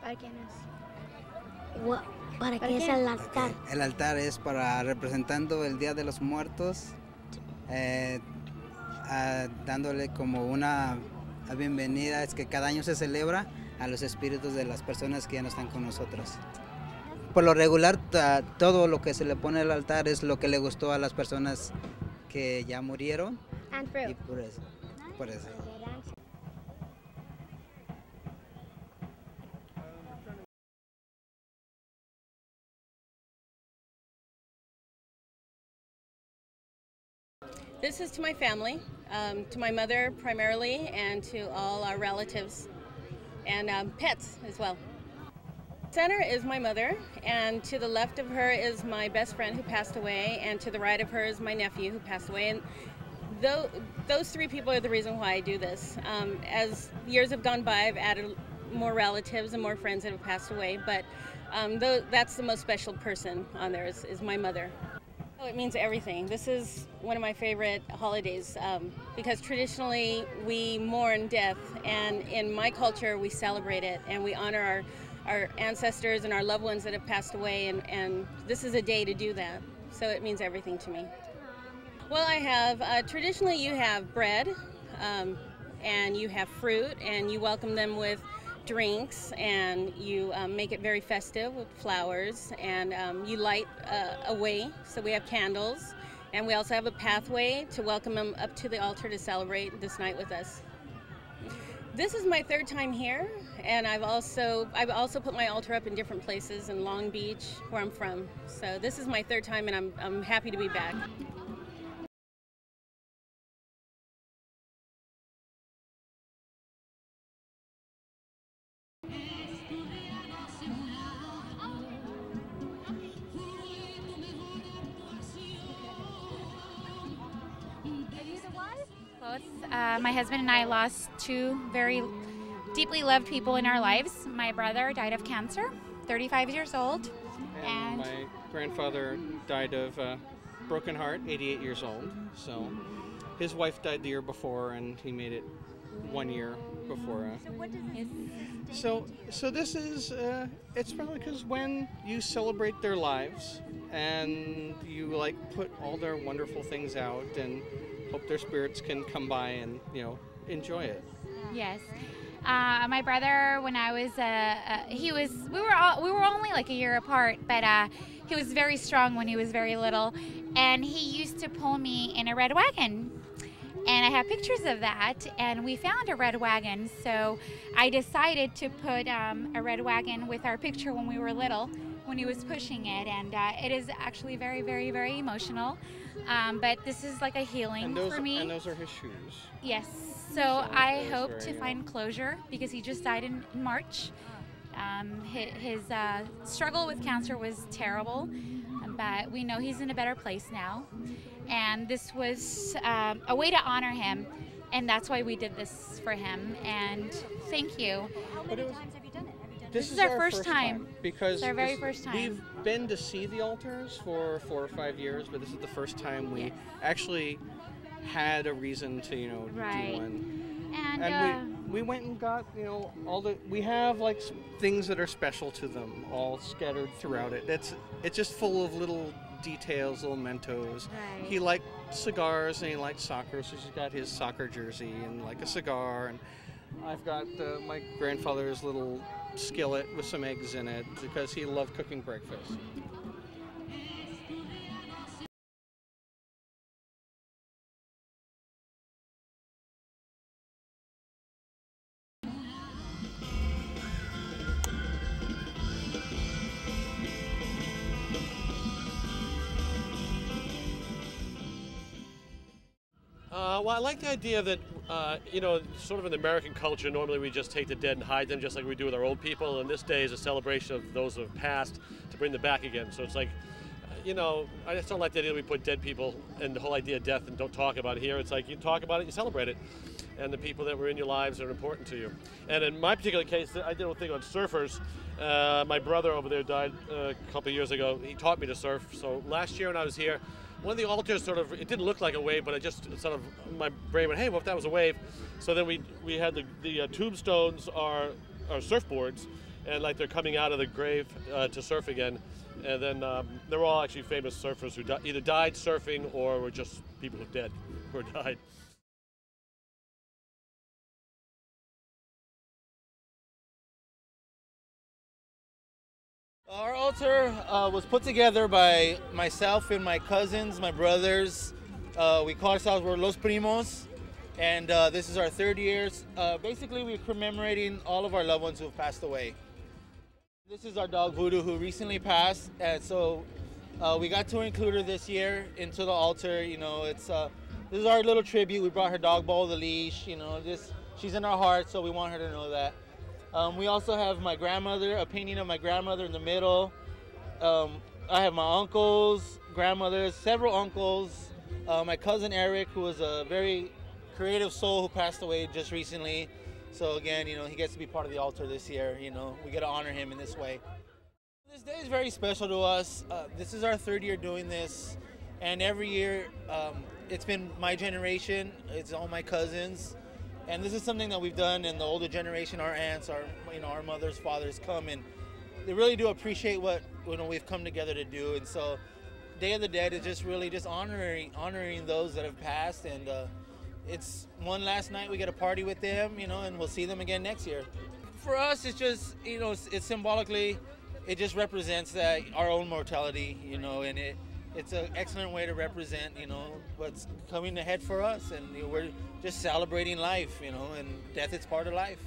¿Para quién es? ¿Para ¿Para qué es qué? el altar? Ok, el altar es para representando el Día de los Muertos, dándole como una bienvenida, es que cada año se celebra a los espíritus de las personas que ya no están con nosotros. Por lo regular, todo lo que se le pone al altar es lo que le gustó a las personas que ya murieron And y fruit. por eso. This is to my family, to my mother primarily, and to all our relatives, and pets as well. Center is my mother, and to the left of her is my best friend who passed away, and to the right of her is my nephew who passed away. And those three people are the reason why I do this. As years have gone by, I've added more relatives and more friends that have passed away, but that's the most special person on there is my mother. Oh, it means everything. This is one of my favorite holidays because traditionally we mourn death, and in my culture we celebrate it and we honor our ancestors and our loved ones that have passed away, and this is a day to do that. So it means everything to me. Well, I have, traditionally you have bread and you have fruit, and you welcome them with drinks, and you make it very festive with flowers, and you light a way, so we have candles, and we also have a pathway to welcome them up to the altar to celebrate this night with us. This is my third time here, and I've also put my altar up in different places in Long Beach, where I'm from. So this is my third time, and I'm happy to be back. Both my husband and I lost two very deeply loved people in our lives. My brother died of cancer, 35 years old. And my grandfather died of broken heart, 88 years old. So his wife died the year before, and he made it 1 year before. So what does this So this is, it's probably because when you celebrate their lives and you like put all their wonderful things out and hope their spirits can come by and, enjoy it. Yes. My brother, when I was, we were only like a year apart, but he was very strong when he was very little, and he used to pull me in a red wagon. And I have pictures of that, and we found a red wagon, so I decided to put a red wagon with our picture when we were little, when he was pushing it, and it is actually very, very, very emotional, but this is like a healing for me. And those are his shoes. Yes, so I hope to find closure, because he just died in March. His struggle with cancer was terrible, but we know he's in a better place now. And this was a way to honor him, and that's why we did this for him. And thank you. How many times have you done it? This is our first time. Because it's our very first time. We've been to see the altars for 4 or 5 years, but this is the first time we actually had a reason to, do one. And we went and got, we have like things that are special to them, all scattered throughout it. It's just full of little details, little mementos. Right. He liked cigars and he liked soccer, so he's got his soccer jersey and like a cigar. And I've got my grandfather's little skillet with some eggs in it because he loved cooking breakfast. Well, I like the idea that, sort of in American culture, normally we just take the dead and hide them just like we do with our old people, and this day is a celebration of those who have passed to bring them back again. So it's like, I just don't like the idea that we put dead people and the whole idea of death and don't talk about it here. It's like you talk about it, you celebrate it, and the people that were in your lives are important to you. And in my particular case, I did a thing on surfers. My brother over there died a couple of years ago. He taught me to surf. So last year when I was here, one of the altars it didn't look like a wave, but it just sort of, my brain went, hey, what if that was a wave? So then we had the tombstones are surfboards, and like they're coming out of the grave to surf again. And then they're all actually famous surfers who either died surfing or were just people who dead or died. Our altar was put together by myself and my cousins, my brothers. We call ourselves we're Los Primos, and this is our third year. Basically, we're commemorating all of our loved ones who have passed away. This is our dog Voodoo, who recently passed, and so we got to include her this year into the altar. You know, this is our little tribute. We brought her dog Bowl the leash. You know, she's in our heart, so we want her to know that. We also have my grandmother, a painting of my grandmother in the middle. I have my uncles, grandmothers, several uncles. My cousin Eric, who was a very creative soul who passed away just recently. So again, you know, he gets to be part of the altar this year. You know, we get to honor him in this way. This day is very special to us. This is our third year doing this, and every year it's been my generation. It's all my cousins, and this is something that we've done. And the older generation, our aunts, our mothers, fathers, come and they really do appreciate what we've come together to do. And so, Day of the Dead is just really just honoring those that have passed, and it's one last night we get a party with them, you know, and we'll see them again next year. For us, it's just, you know, it's symbolically, it just represents that our own mortality, you know, and it's an excellent way to represent, you know, what's coming ahead for us, and you know, we're just celebrating life, you know, and death is part of life.